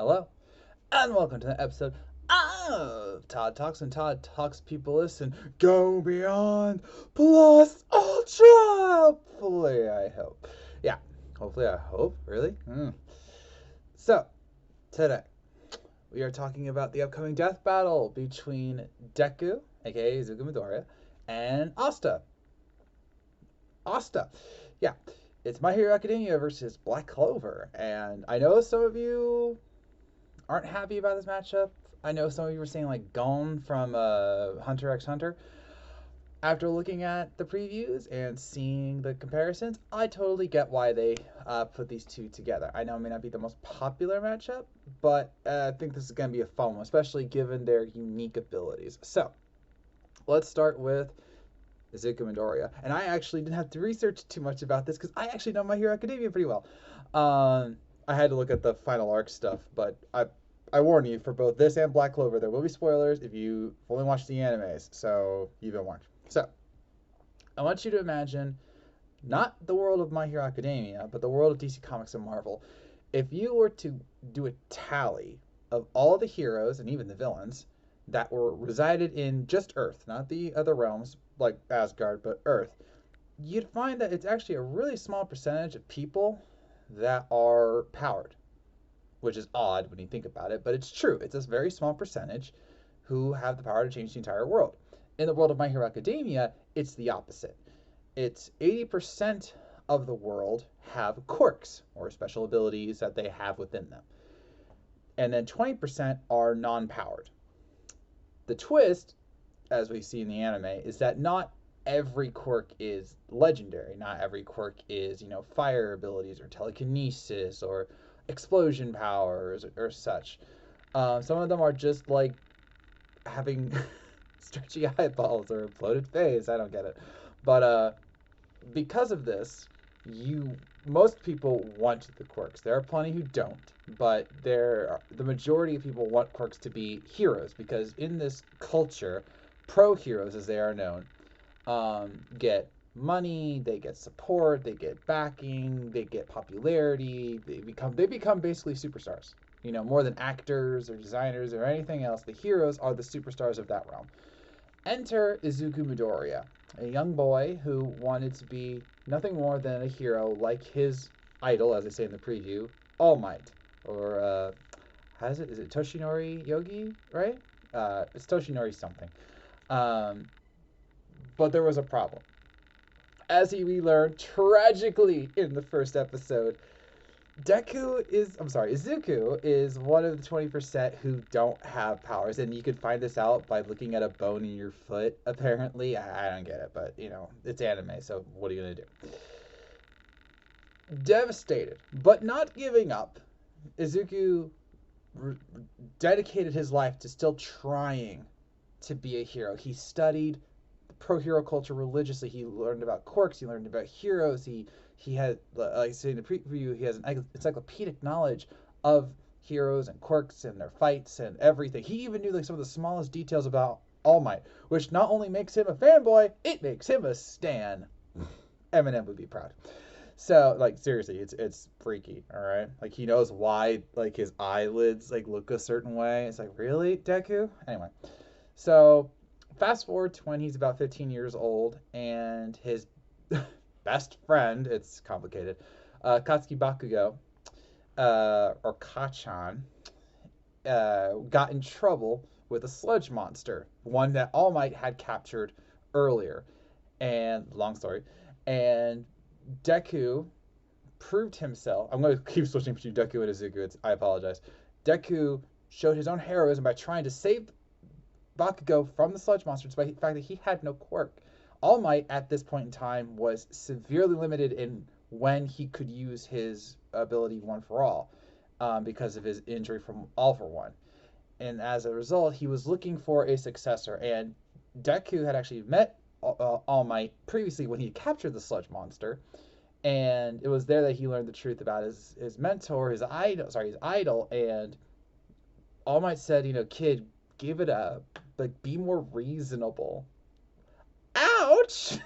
Hello, and welcome to the episode of Todd Talks. And Todd Talks, people listen. Go beyond plus ultra. Hopefully, I hope. Yeah, hopefully, I hope. Really? So, today we are talking about the upcoming death battle between Deku, aka Izuku Midoriya, and Asta. Yeah, it's My Hero Academia versus Black Clover, and I know some of you aren't happy about this matchup. I know some of you were saying like Gon from Hunter x Hunter. After looking at the previews and seeing the comparisons, I totally get why they put these two together. I know it may not be the most popular matchup, but I think this is going to be a fun one, especially given their unique abilities. So, let's start with Izuku Midoriya. And I actually didn't have to research too much about this because I actually know My Hero Academia pretty well. I had to look at the final arc stuff, but I warn you, for both this and Black Clover, there will be spoilers if you only watch the animes, so you've been warned. So, I want you to imagine not the world of My Hero Academia, but the world of DC Comics and Marvel. If you were to do a tally of all the heroes and even the villains that were resided in just Earth, not the other realms like Asgard, but Earth, you'd find that it's actually a really small percentage of people that are powered, which is odd when you think about it, but it's true. It's a very small percentage who have the power to change the entire world. In the world of My Hero Academia, it's the opposite. It's 80% of the world have quirks or special abilities that they have within them. And then 20% are non-powered. The twist, as we see in the anime, is that not every quirk is legendary. Not every quirk is, fire abilities or telekinesis or explosion powers or such. Some of them are just like having stretchy eyeballs or a bloated face. I don't get it. But because of this, most people want the quirks. There are plenty who don't, but the majority of people want quirks to be heroes because in this culture, pro heroes, as they are known, get money, they get support, they get backing, they get popularity, they become basically superstars. More than actors or designers or anything else, the heroes are the superstars of that realm. Enter Izuku Midoriya, a young boy who wanted to be nothing more than a hero like his idol, as they say in the preview, All Might, or is it Toshinori Yogi, right? It's Toshinori something. But there was a problem. As we learned tragically in the first episode, Izuku is one of the 20% who don't have powers, and you can find this out by looking at a bone in your foot, apparently. I don't get it, but, it's anime, so what are you going to do? Devastated, but not giving up, Izuku dedicated his life to still trying to be a hero. He studied pro hero culture religiously. He learned about quirks. He learned about heroes. He had, like I said in the preview, he has an encyclopedic knowledge of heroes and quirks and their fights and everything. He even knew like some of the smallest details about All Might, which not only makes him a fanboy, it makes him a stan. Eminem would be proud. So, like, seriously, it's freaky, all right? Like, he knows why, like, his eyelids, like, look a certain way. It's like, really, Deku? Anyway, so fast forward to when he's about 15 years old, and his best friend, it's complicated, Katsuki Bakugo, or Kachan, got in trouble with a sludge monster, one that All Might had captured earlier. And, long story, and Deku proved himself. I'm going to keep switching between Deku and Izuku. I apologize. Deku showed his own heroism by trying to save Bakugo from the sludge monster, despite the fact that he had no quirk. All Might at this point in time was severely limited in when he could use his ability One for All, because of his injury from All for One. And as a result, he was looking for a successor. And Deku had actually met All Might previously when he captured the sludge monster, and it was there that he learned the truth about his mentor, his idol. And All Might said, kid, give it up, like, be more reasonable. Ouch.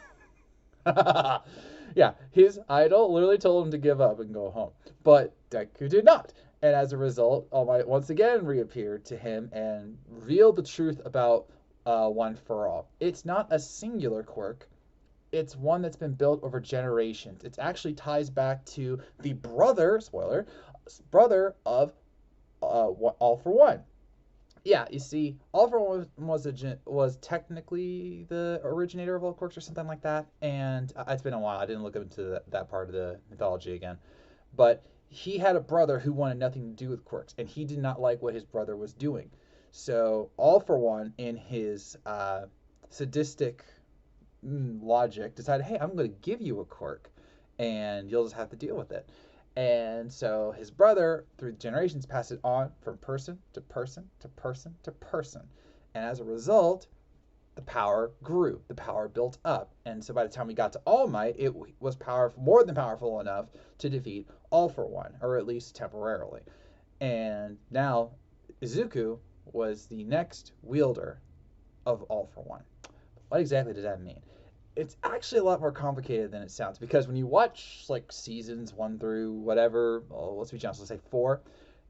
Yeah, his idol literally told him to give up and go home, but Deku did not. And as a result, All Might once again reappeared to him and revealed the truth about One for All. It's not a singular quirk, it's one that's been built over generations. It actually ties back to the brother, spoiler, brother of All for One. Yeah, you see, All for One was technically the originator of all quirks or something like that, and it's been a while. I didn't look into that part of the mythology again, but he had a brother who wanted nothing to do with quirks, and he did not like what his brother was doing. So All for One, in his sadistic logic, decided, hey, I'm going to give you a quirk, and you'll just have to deal with it. And so his brother, through generations, passed it on from person to person to person to person. And as a result, the power grew, the power built up. And so by the time we got to All Might, it was powerful, more than powerful enough to defeat All for One, or at least temporarily. And now Izuku was the next wielder of All for One. What exactly does that mean? It's actually a lot more complicated than it sounds, because when you watch like seasons 1 through whatever, let's be honest, let's say 4,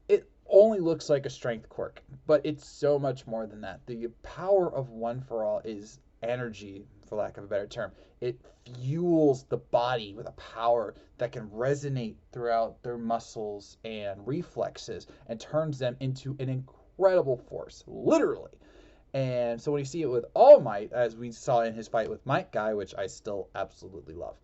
it only looks like a strength quirk, but it's so much more than that. The power of One for All is energy, for lack of a better term. It fuels the body with a power that can resonate throughout their muscles and reflexes and turns them into an incredible force, literally. And so when you see it with All Might, as we saw in his fight with Might Guy, which I still absolutely love,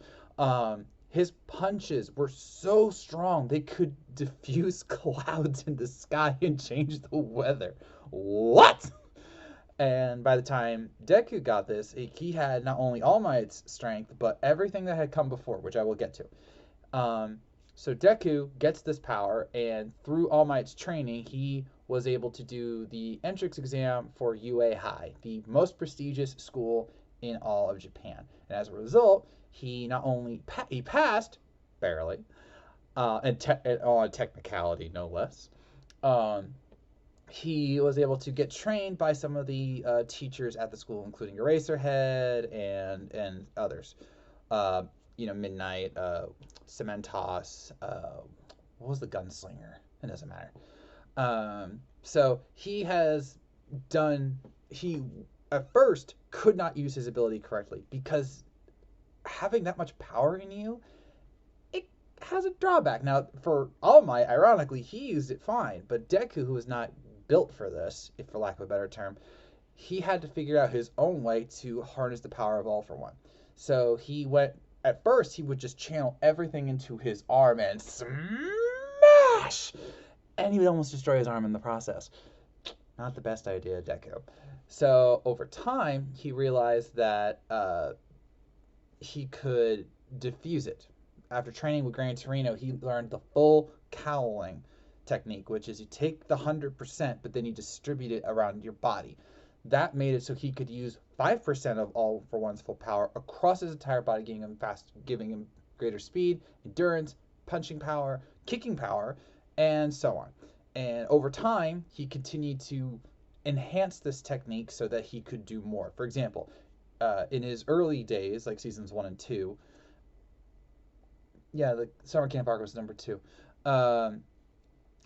his punches were so strong they could diffuse clouds in the sky and change the weather. What? And by the time Deku got this, he had not only All Might's strength, but everything that had come before, which I will get to. So Deku gets this power, and through All Might's training, he was able to do the entrance exam for UA High, the most prestigious school in all of Japan. And as a result, he not only he passed, barely, and on technicality no less, um, he was able to get trained by some of the teachers at the school, including Eraserhead and others. Uh, Midnight, Cementos, what was the gunslinger? It doesn't matter. So he has done, he at first could not use his ability correctly, because having that much power in you, it has a drawback. Now, for All Might, ironically, he used it fine, but Deku, who was not built for this, if for lack of a better term, he had to figure out his own way to harness the power of All for One. So he went, at first, he would just channel everything into his arm and smash! And he would almost destroy his arm in the process. Not the best idea, Deku. So over time, he realized that he could diffuse it. After training with Gran Torino, he learned the full cowling technique, which is you take the 100%, but then you distribute it around your body. That made it so he could use 5% of All for One's full power across his entire body, giving him greater speed, endurance, punching power, kicking power, and so on. And over time, he continued to enhance this technique so that he could do more. For example, in his early days, like seasons 1 and 2, yeah, the Summer Camp arc was number 2.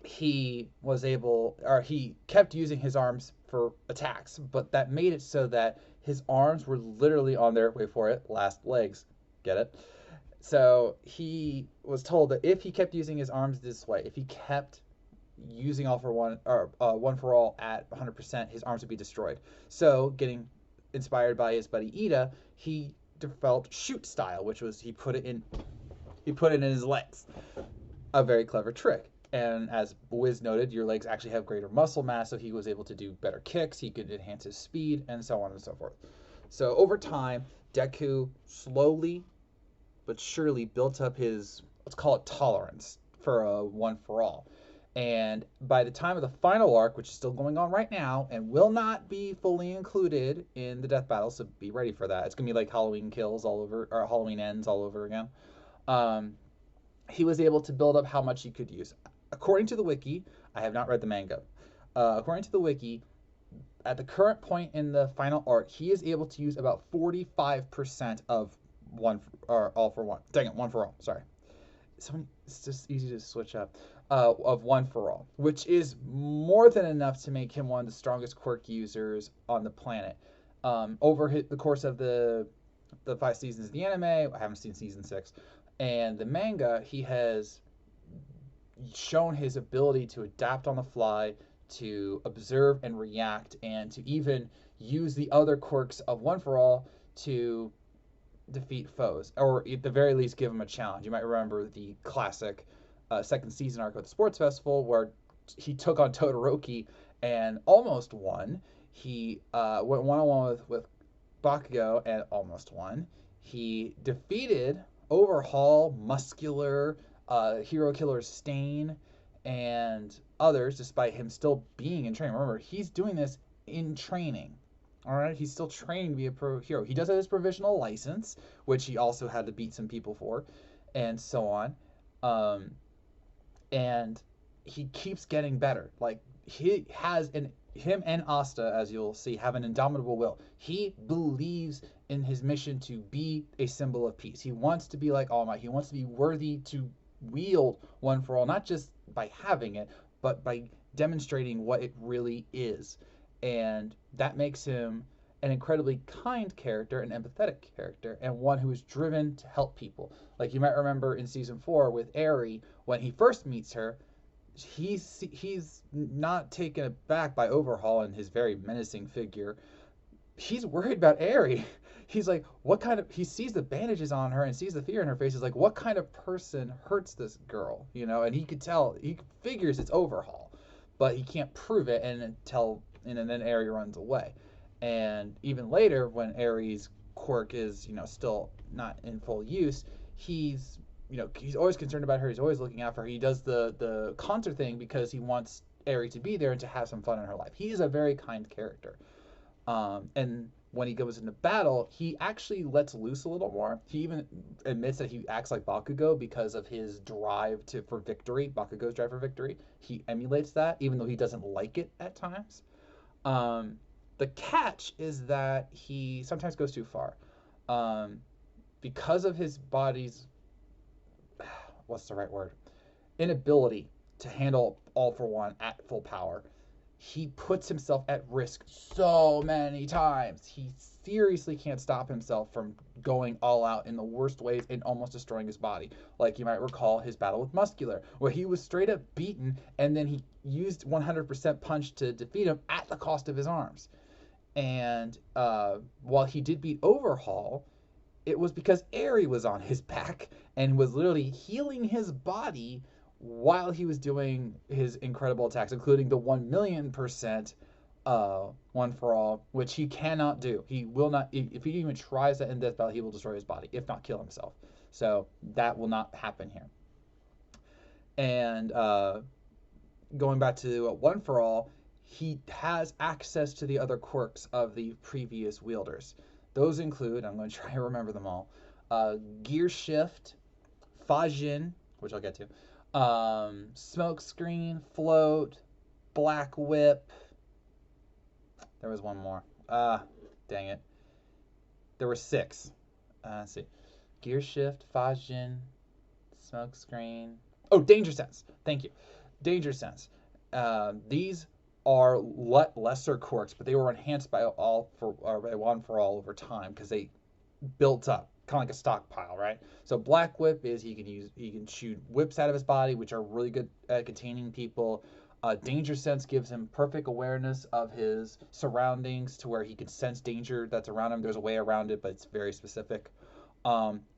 He was able, or he kept using his arms for attacks, but that made it so that his arms were literally on their, wait for it, last legs. Get it? So he was told that if he kept using his arms this way, if he kept using All for One, or One for All at 100%, his arms would be destroyed. So, getting inspired by his buddy Ida, he developed shoot style, which was he put it in his legs. A very clever trick. And as Wiz noted, your legs actually have greater muscle mass, so he was able to do better kicks, he could enhance his speed, and so on and so forth. So over time, Deku slowly but surely built up his, let's call it, tolerance for a One for All. And by the time of the final arc, which is still going on right now and will not be fully included in the death battle, so be ready for that. It's gonna be like Halloween Kills all over, or Halloween Ends all over again. He was able to build up how much he could use. According to the wiki, I have not read the manga. According to the wiki, at the current point in the final arc, he is able to use about 45% of All for One. Dang it, One for All. Sorry. it's just easy to switch up. Of One for All, which is more than enough to make him one of the strongest quirk users on the planet. Over the course of the 5 seasons of the anime, I haven't seen season 6, and the manga, he has shown his ability to adapt on the fly, to observe and react, and to even use the other quirks of One for All to defeat foes, or at the very least give them a challenge. You might remember the classic second season arc of the sports festival where he took on Todoroki and almost won. He went one on one with Bakugo and almost won. He defeated Overhaul, Muscular, Hero Killer Stain, and others, despite him still being in training. Remember, he's doing this in training. All right, he's still training to be a pro hero. He does have his provisional license, which he also had to beat some people for, and so on. Um, and he keeps getting better. Like him and Asta, as you'll see, have an indomitable will. He believes in his mission to be a symbol of peace. He wants to be like All Might. He wants to be worthy to wield One for All, not just by having it, but by demonstrating what it really is. And that makes him an incredibly kind character, an empathetic character, and one who is driven to help people. Like you might remember in season 4 with Eri, when he first meets her, he's not taken aback by Overhaul and his very menacing figure. He's worried about Eri. He's like, what kind of? He sees the bandages on her and sees the fear in her face. He's like, what kind of person hurts this girl? And he could tell. He figures it's Overhaul, but he can't prove it, and then Eri runs away. And even later, when Eri's quirk is still not in full use, he's always concerned about her. He's always looking out for her. He does the concert thing because he wants Eri to be there and to have some fun in her life. He is a very kind character. And when he goes into battle, he actually lets loose a little more. He even admits that he acts like Bakugo because of his drive for victory, Bakugo's drive for victory. He emulates that, even though he doesn't like it at times. The catch is that he sometimes goes too far. Because of his body's, what's the right word? Inability to handle All for One at full power, he puts himself at risk so many times. He seriously can't stop himself from going all out in the worst ways and almost destroying his body. Like you might recall his battle with Muscular, where he was straight up beaten and then he used 100% punch to defeat him at the cost of his arms. And while he did beat Overhaul, it was because Eri was on his back and was literally healing his body while he was doing his incredible attacks, including the 1,000,000% One for All, which he cannot do. He will not, if he even tries that in Death Battle, he will destroy his body, if not kill himself. So that will not happen here. And going back to One for All, he has access to the other quirks of the previous wielders. Those include, I'm going to try to remember them all, Gear Shift, Fajin, which I'll get to, Smoke Screen, Float, Black Whip. There was one more. Dang it. There were 6. Let's see. Gear Shift, Fajin, Smoke Screen. Oh, Danger Sense. Thank you. Danger Sense. These are lesser quirks, but they were enhanced by One for All over time because they built up, kind of like a stockpile, right? So Black Whip is he can shoot whips out of his body, which are really good at containing people. Danger Sense gives him perfect awareness of his surroundings to where he can sense danger that's around him. There's a way around it, but it's very specific.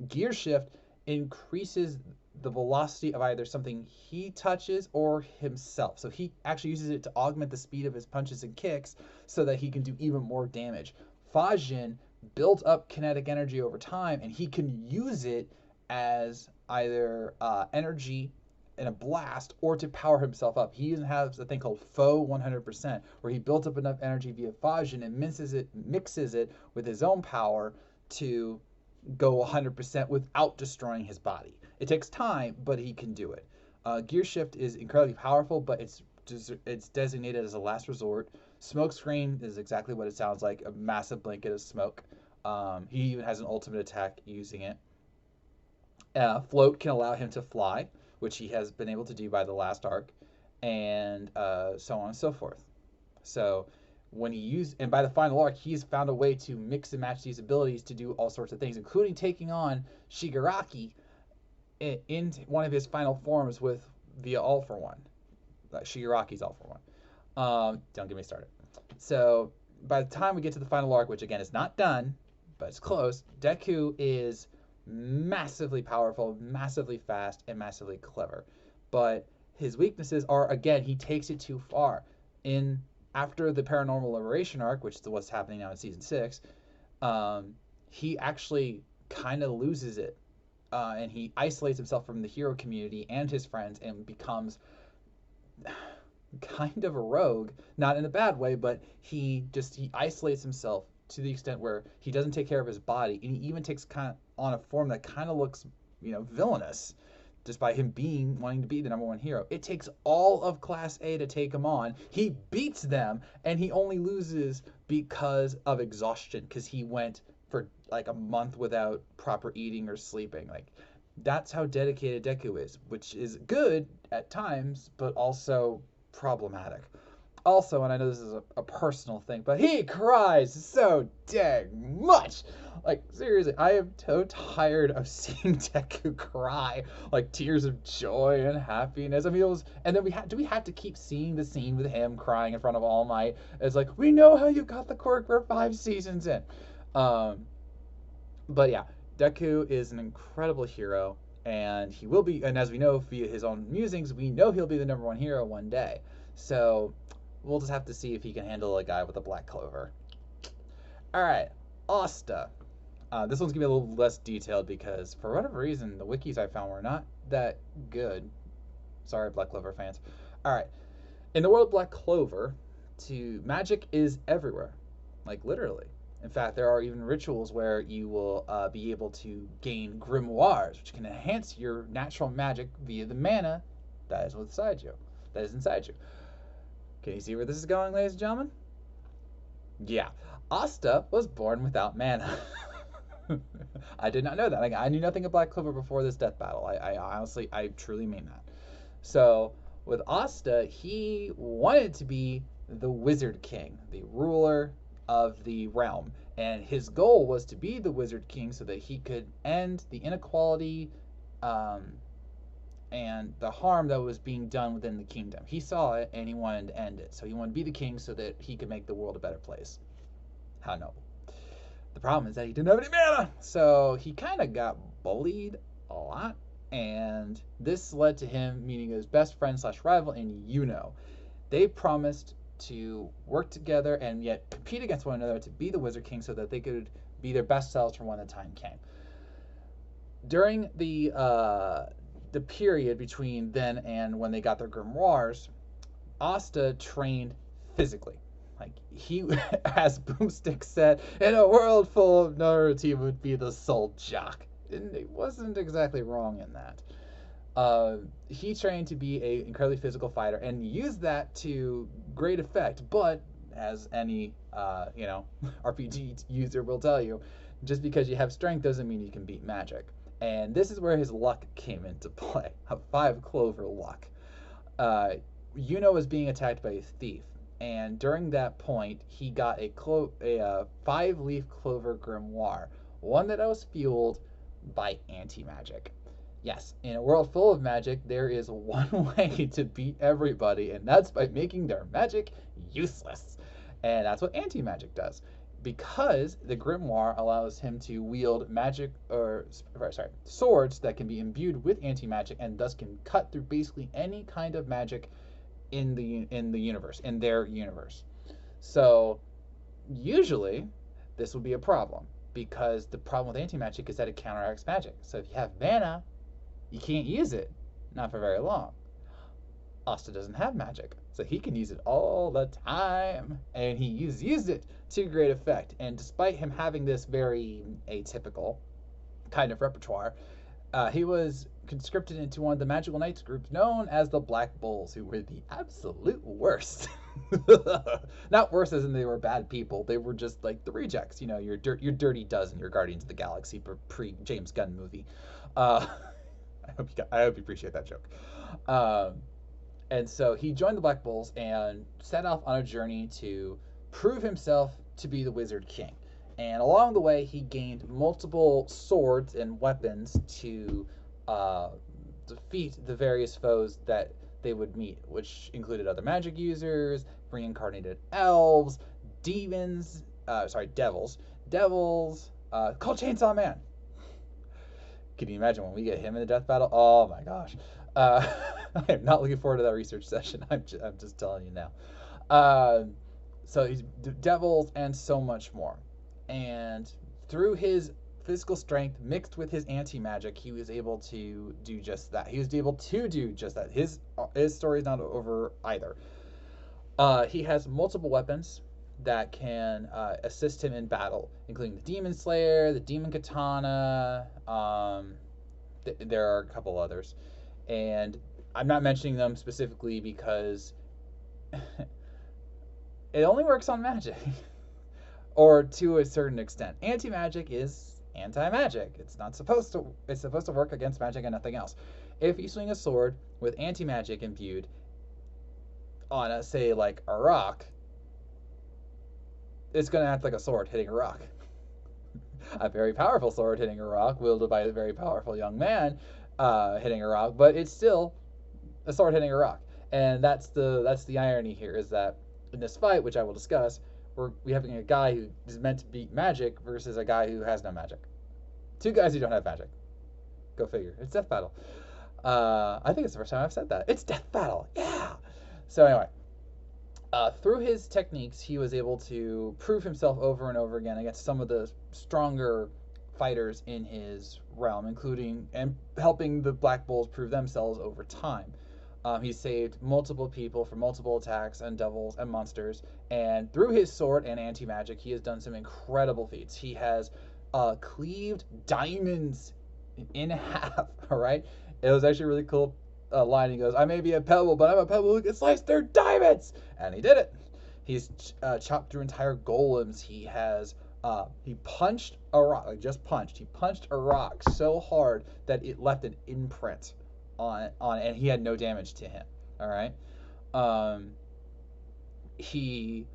Gear Shift increases the velocity of either something he touches or himself. So he actually uses it to augment the speed of his punches and kicks so that he can do even more damage. Fajin builds up kinetic energy over time, and he can use it as either energy in a blast or to power himself up. He even has a thing called Faux 100%, where he builds up enough energy via Fajin and mixes it with his own power to go 100% without destroying his body. It takes time, but he can do it. Gear Shift is incredibly powerful, but it's designated as a last resort. Smoke Screen is exactly what it sounds like, a massive blanket of smoke. He even has an ultimate attack using it. Float can allow him to fly, which he has been able to do by the last arc, and so on and so forth. So when he used, and by the final arc, he's found a way to mix and match these abilities to do all sorts of things, including taking on Shigaraki in one of his final forms with via All for One, Shigaraki's All for One. Don't get me started. So by the time we get to the final arc, which again is not done, but it's close, Deku is massively powerful, massively fast, and massively clever. But his weaknesses are, again, he takes it too far. In After the Paranormal Liberation arc, which is what's happening now in season 6, he actually kind of loses it. And he isolates himself from the hero community and his friends and becomes kind of a rogue, not in a bad way, but he isolates himself to the extent where he doesn't take care of his body, and he even takes kind of on a form that kind of looks, villainous, just by him wanting to be the #1 hero. It takes all of Class A to take him on. He beats them, and he only loses because of exhaustion, because he went for like a month without proper eating or sleeping. Like, that's how dedicated Deku is, which is good at times, but also problematic. Also, and I know this is a personal thing, but he cries so dang much. Like, seriously, I am so tired of seeing Deku cry, like tears of joy and happiness. I mean, and then do we have to keep seeing the scene with him crying in front of All Might? It's like, we know how you got the quirk, we're 5 seasons in. But yeah, Deku is an incredible hero, and he will be, and as we know via his own musings, we know he'll be the #1 hero one day. So we'll just have to see if he can handle a guy with a black clover. All right, Asta. This one's gonna be a little less detailed because for whatever reason the wikis I found were not that good. Sorry, Black Clover fans. All right, in the world of Black Clover, magic is everywhere, like literally. In fact, there are even rituals where you will be able to gain grimoires, which can enhance your natural magic via the mana that is inside you. Can you see where this is going, ladies and gentlemen? Yeah, Asta was born without mana. I did not know that. Like, I knew nothing of Black Clover before this death battle. I honestly, I truly mean that. So with Asta, he wanted to be the Wizard King, the ruler of the realm, and his goal was to be the Wizard King so that he could end the inequality and the harm that was being done within the kingdom. He saw it and he wanted to end it. So he wanted to be the king so that he could make the world a better place. How noble. The problem is that he didn't have any mana, so he kind of got bullied a lot, and this led to him meeting his best friend / rival in Yuno. They promised to work together and yet compete against one another to be the Wizard King so that they could be their best selves for when the time came. During the period between then and when they got their grimoires, Asta trained physically. Like, he, as Boomstick said, in a world full of nerds, he would be the sole jock. And he wasn't exactly wrong in that. He trained to be an incredibly physical fighter and used that to great effect. But as any, RPG user will tell you, just because you have strength doesn't mean you can beat magic. And this is where his luck came into play. A 5 clover luck. Yuno was being attacked by a thief. And during that point, he got a 5-leaf clover grimoire, one that was fueled by anti-magic. Yes, in a world full of magic, there is one way to beat everybody, and that's by making their magic useless. And that's what anti-magic does. Because the grimoire allows him to wield swords that can be imbued with anti-magic and thus can cut through basically any kind of magic in the universe, in their universe. So usually this would be a problem, because the problem with anti-magic is that it counteracts magic. So if you have mana, you can't use it, not for very long. Asta doesn't have magic, so he can use it all the time, and he used it to great effect. And despite him having this very atypical kind of repertoire, he was conscripted into one of the Magical Knights groups known as the Black Bulls, who were the absolute worst. Not worse as in they were bad people. They were just like the rejects, your Dirty Dozen, your Guardians of the Galaxy pre-James Gunn movie. Uh, I hope you appreciate that joke. Um, and so he joined the Black Bulls and set off on a journey to prove himself to be the Wizard King. And along the way, he gained multiple swords and weapons to uh, defeat the various foes that they would meet, which included other magic users, reincarnated elves, demons, devils, called Chainsaw Man. Can you imagine when we get him in the death battle? Oh my gosh. Uh, I am not looking forward to that research session. I'm just telling you now. Uh, so he's devils and so much more. And through his physical strength mixed with his anti-magic, he was able to do just that. He was able to do just that. His story is not over either. He has multiple weapons that can assist him in battle, including the Demon Slayer, the Demon Katana. There are a couple others, and I'm not mentioning them specifically because it only works on magic, or to a certain extent. Anti-magic is anti-magic. It's not supposed to. It's supposed to work against magic and nothing else. If you swing a sword with anti-magic imbued on a, say, like a rock, it's going to act like a sword hitting a rock. A very powerful sword hitting a rock, wielded by a very powerful young man hitting a rock, but it's still a sword hitting a rock. And that's the irony here, is that in this fight, which I will discuss, we having a guy who is meant to beat magic versus a guy who has no magic. Two guys who don't have magic. Go figure. It's death battle. I think it's the first time I've said that. It's death battle. Yeah. So anyway, through his techniques, he was able to prove himself over and over again against some of the stronger fighters in his realm, including and helping the Black Bulls prove themselves over time. He saved multiple people from multiple attacks and devils and monsters, and through his sword and anti-magic, he has done some incredible feats. He has cleaved diamonds in half. All right, it was actually really cool line. He goes, "I may be a pebble, but I'm a pebble who can slice through diamonds," and he did it. He's chopped through entire golems. He punched a rock, like just punched. He punched a rock so hard that it left an imprint on it, and he had no damage to him. All right. Um, he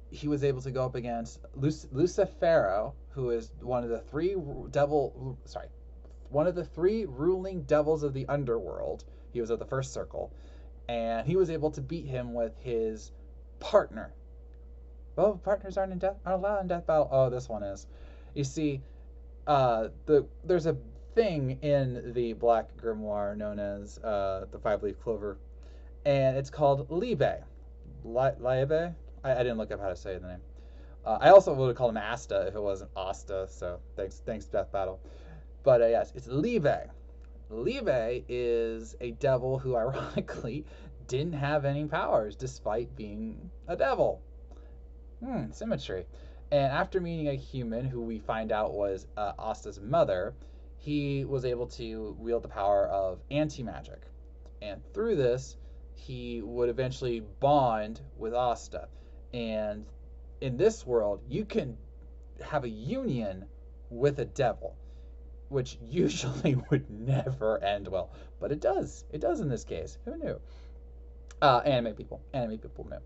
he was able to go up against Lucifero, who is one of the three ruling devils of the underworld. He was at the first circle, and he was able to beat him with his partner. Well, partners aren't allowed in death battle. Oh, this one is. You see, there's a thing in the Black Grimoire known as the Five-Leaf Clover, and it's called Libe. Libe? I didn't look up how to say the name. I also would have called him Asta if it wasn't Asta, so thanks Death Battle. But yes, it's Libe. Libe is a devil who, ironically, didn't have any powers despite being a devil. Symmetry. And after meeting a human who we find out was Asta's mother, he was able to wield the power of anti-magic. And through this, he would eventually bond with Asta. And in this world, you can have a union with a devil, which usually would never end well. But it does. It does in this case. Who knew? Anime people knew.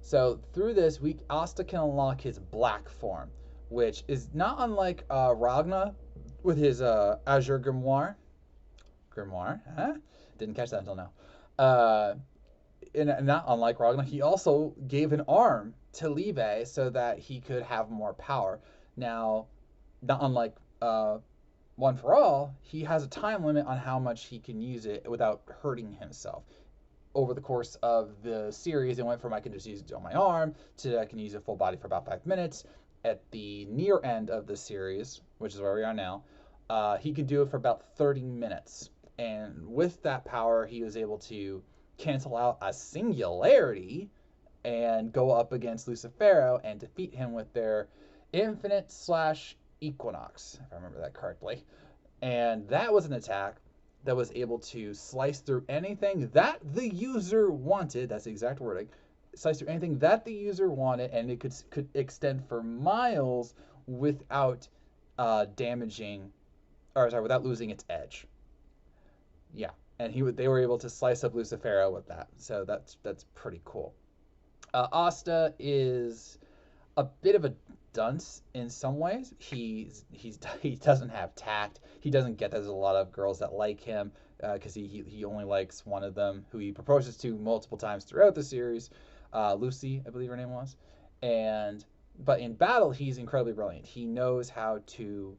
So through this, Asta can unlock his black form, which is not unlike Ragna with his Azure Grimoire. Grimoire, huh? Didn't catch that until now. And not unlike Ragna, he also gave an arm to Libe so that he could have more power. Now, not unlike One for All, he has a time limit on how much he can use it without hurting himself. Over the course of the series, it went from I can just use it on my arm to I can use it full body for about 5 minutes. At the near end of the series, which is where we are now, he could do it for about 30 minutes. And with that power, he was able to cancel out a singularity and go up against Lucifero and defeat him with their Infinite / Equinox, if I remember that correctly. And that was an attack that was able to slice through anything that the user wanted. That's the exact wording. Slice through anything that the user wanted, and it could extend for miles without damaging or sorry, without losing its edge. Yeah, and they were able to slice up Lucifero with that, so that's pretty cool. Asta is a bit of a dunce in some ways. He doesn't have tact. He doesn't get there's a lot of girls that like him because he only likes one of them who he proposes to multiple times throughout the series, Lucy, I believe her name was, and but in battle he's incredibly brilliant. He knows how to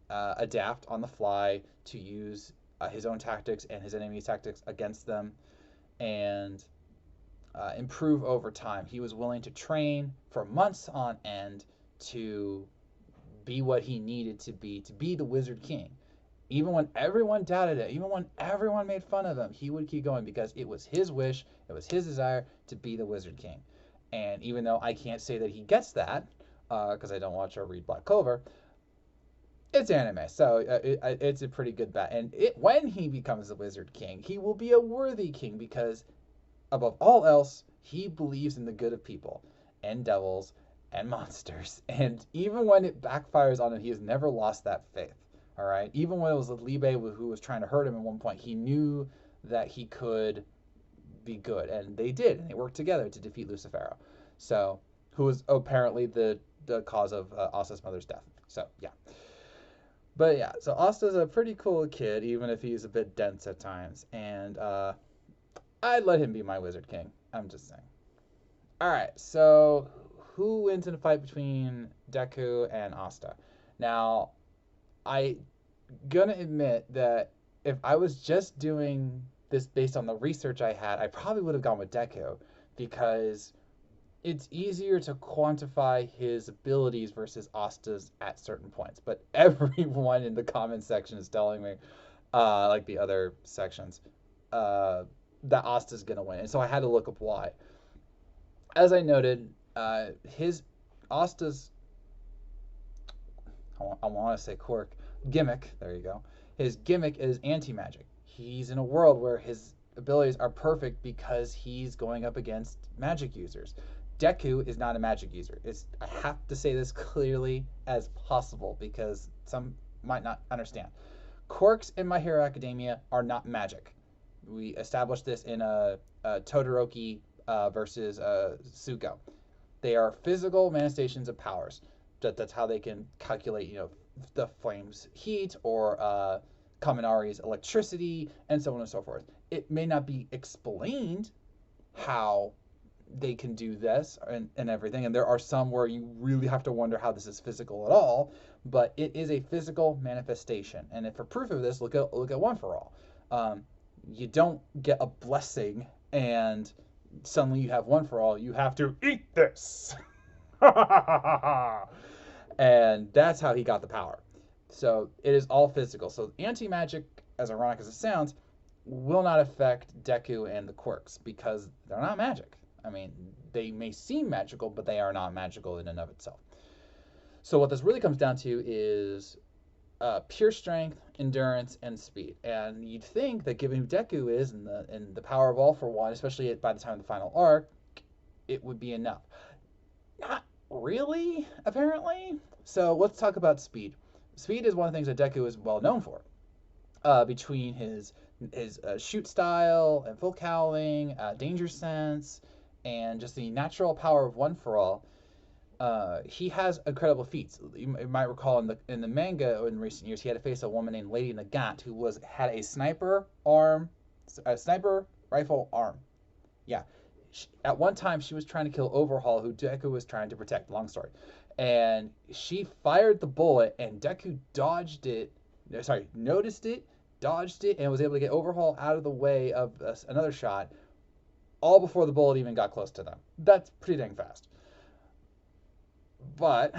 adapt on the fly to use his own tactics and his enemy's tactics against them, and improve over time. He was willing to train for months on end to be what he needed to be the Wizard King. Even when everyone doubted it, even when everyone made fun of him, he would keep going because it was his wish, it was his desire to be the Wizard King. And even though I can't say that he gets that, because I don't watch or read Black Clover, it's anime, so it's a pretty good bet. And when he becomes the Wizard King, he will be a worthy king because above all else, he believes in the good of people and devils and monsters. And even when it backfires on him, he has never lost that faith. All right. Even when it was Libe who was trying to hurt him at one point, he knew that he could be good, and they did, and they worked together to defeat Lucifero. So, who was apparently the cause of Asta's mother's death. So yeah. But yeah, so Asta's a pretty cool kid, even if he's a bit dense at times, and I'd let him be my Wizard King. I'm just saying. Alright, so who wins in a fight between Deku and Asta? Now, I gonna admit that if I was just doing this based on the research I had, I probably would have gone with Deku because it's easier to quantify his abilities versus Asta's at certain points. But everyone in the comment section is telling me, like the other sections, that Asta's gonna win, and so I had to look up why. As I noted, his Asta's I want to say quirk gimmick. There you go. His gimmick is anti-magic. He's in a world where his abilities are perfect because he's going up against magic users. Deku is not a magic user. I have to say this clearly as possible because some might not understand. Quirks in My Hero Academia are not magic. We established this in a Todoroki versus Sugo. They are physical manifestations of powers. That's how they can calculate, the flame's heat or Kaminari's electricity and so on and so forth. It may not be explained how they can do this and everything, and there are some where you really have to wonder how this is physical at all, but it is a physical manifestation. And if for proof of this, look at One for All. You don't get a blessing and suddenly you have One for All. You have to eat this. And that's how he got the power. So it is all physical. So anti-magic, as ironic as it sounds, will not affect Deku and the quirks because they're not magic. I mean, they may seem magical, but they are not magical in and of itself. So what this really comes down to is pure strength, endurance, and speed. And you'd think that given who Deku is and the power of All for One, especially by the time of the final arc, it would be enough. Not really, apparently. So let's talk about speed. Speed is one of the things that Deku is well known for. Between his shoot style and full cowling, danger sense, and just the natural power of One for All, he has incredible feats. You might recall in the manga in recent years, he had to face a woman named Lady Nagant who had a sniper rifle arm. Yeah, at one time she was trying to kill Overhaul, who Deku was trying to protect. Long story, and she fired the bullet, and Deku noticed it, dodged it, and was able to get Overhaul out of the way of another shot, all before the bullet even got close to them. That's pretty dang fast. But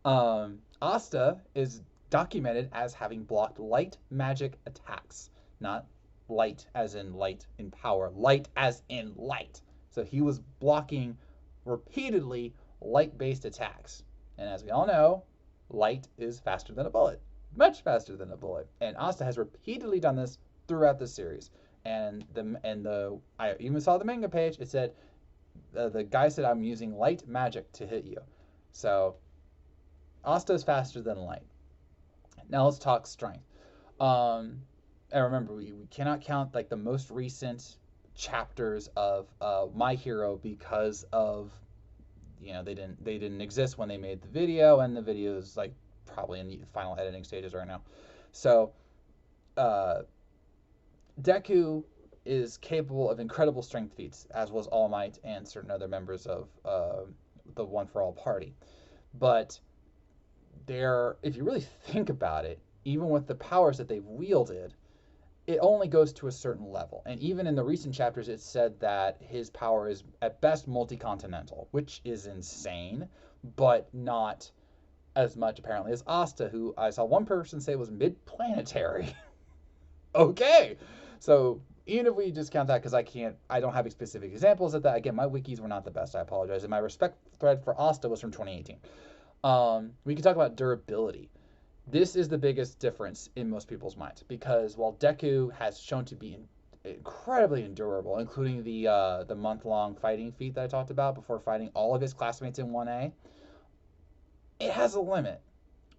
Asta is documented as having blocked light magic attacks. Not light as in light in power, light as in light. So he was blocking repeatedly light-based attacks. And as we all know, light is faster than a bullet. Much faster than a bullet. And Asta has repeatedly done this throughout the series. And I even saw the manga page. It said the guy said, "I'm using light magic to hit you." So Asta is faster than light. Now let's talk strength. Um, and remember, we cannot count like the most recent chapters of My Hero because of they didn't exist when they made the video, and the video is like probably in the final editing stages right now. So uh, Deku is capable of incredible strength feats, as was All Might and certain other members of the One for All party. But if you really think about it, even with the powers that they've wielded, it only goes to a certain level. And even in the recent chapters, it said that his power is at best multi-continental, which is insane, but not as much apparently as Asta, who I saw one person say was mid-planetary. Okay, so even if we discount that, because I don't have specific examples of that. Again, my wikis were not the best. I apologize. And my respect thread for Asta was from 2018. We can talk about durability. This is the biggest difference in most people's minds because while Deku has shown to be incredibly endurable, including the month-long fighting feat that I talked about before fighting all of his classmates in 1A, it has a limit.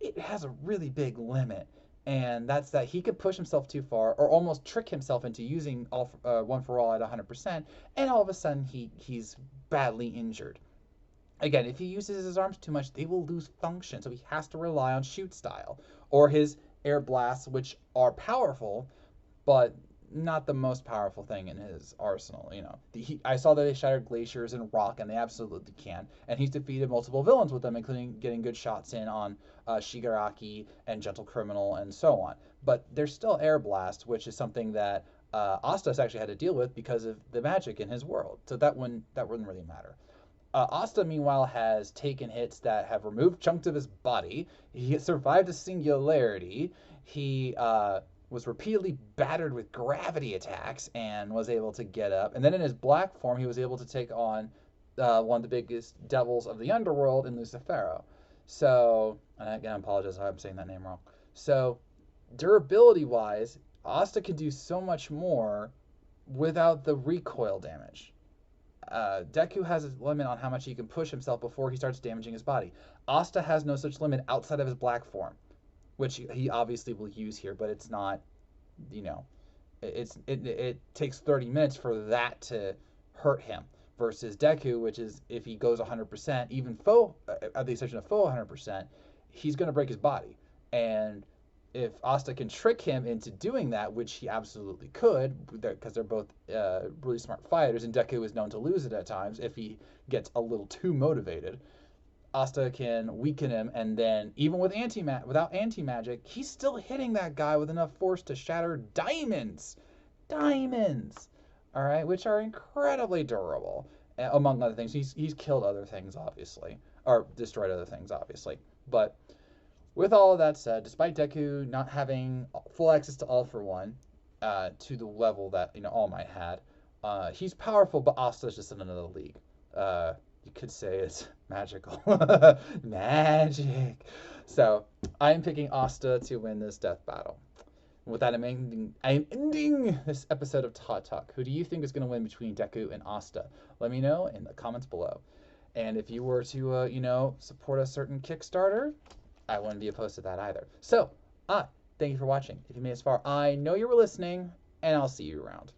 It has a really big limit, and that's that he could push himself too far or almost trick himself into using One for All at 100%, and all of a sudden he's badly injured. Again, if he uses his arms too much, they will lose function. So he has to rely on shoot style or his air blasts, which are powerful, but not the most powerful thing in his arsenal. I saw that they shattered glaciers and rock, and they absolutely can. And he's defeated multiple villains with them, including getting good shots in on Shigaraki and Gentle Criminal and so on. But there's still air blast, which is something that Astas actually had to deal with because of the magic in his world. So that wouldn't really matter. Asta, meanwhile, has taken hits that have removed chunks of his body. He survived a singularity. He was repeatedly battered with gravity attacks and was able to get up. And then in his black form, he was able to take on one of the biggest devils of the underworld in Lucifero. So, and again, I apologize if I'm saying that name wrong. So, durability wise, Asta can do so much more without the recoil damage. Deku has a limit on how much he can push himself before he starts damaging his body. Asta has no such limit outside of his black form, which he obviously will use here, but it's not, you know, it takes 30 minutes for that to hurt him versus Deku, which is if he goes 100%, even Foe, at the exception of Foe 100%, he's going to break his body. And if Asta can trick him into doing that, which he absolutely could, because they're both really smart fighters, and Deku is known to lose it at times if he gets a little too motivated. Asta can weaken him, and then even with without anti-magic, he's still hitting that guy with enough force to shatter diamonds, all right, which are incredibly durable, among other things. He's killed other things, obviously, or destroyed other things, obviously, but with all of that said, despite Deku not having full access to All for One, to the level that All Might had, he's powerful, but Asta's just in another league. You could say it's magical, magic. So I am picking Asta to win this death battle. With that, I'm ending this episode of Todd Talk. Who do you think is going to win between Deku and Asta? Let me know in the comments below. And if you were to, support a certain Kickstarter, I wouldn't be opposed to that either. So, thank you for watching. If you made it this far, I know you were listening, and I'll see you around.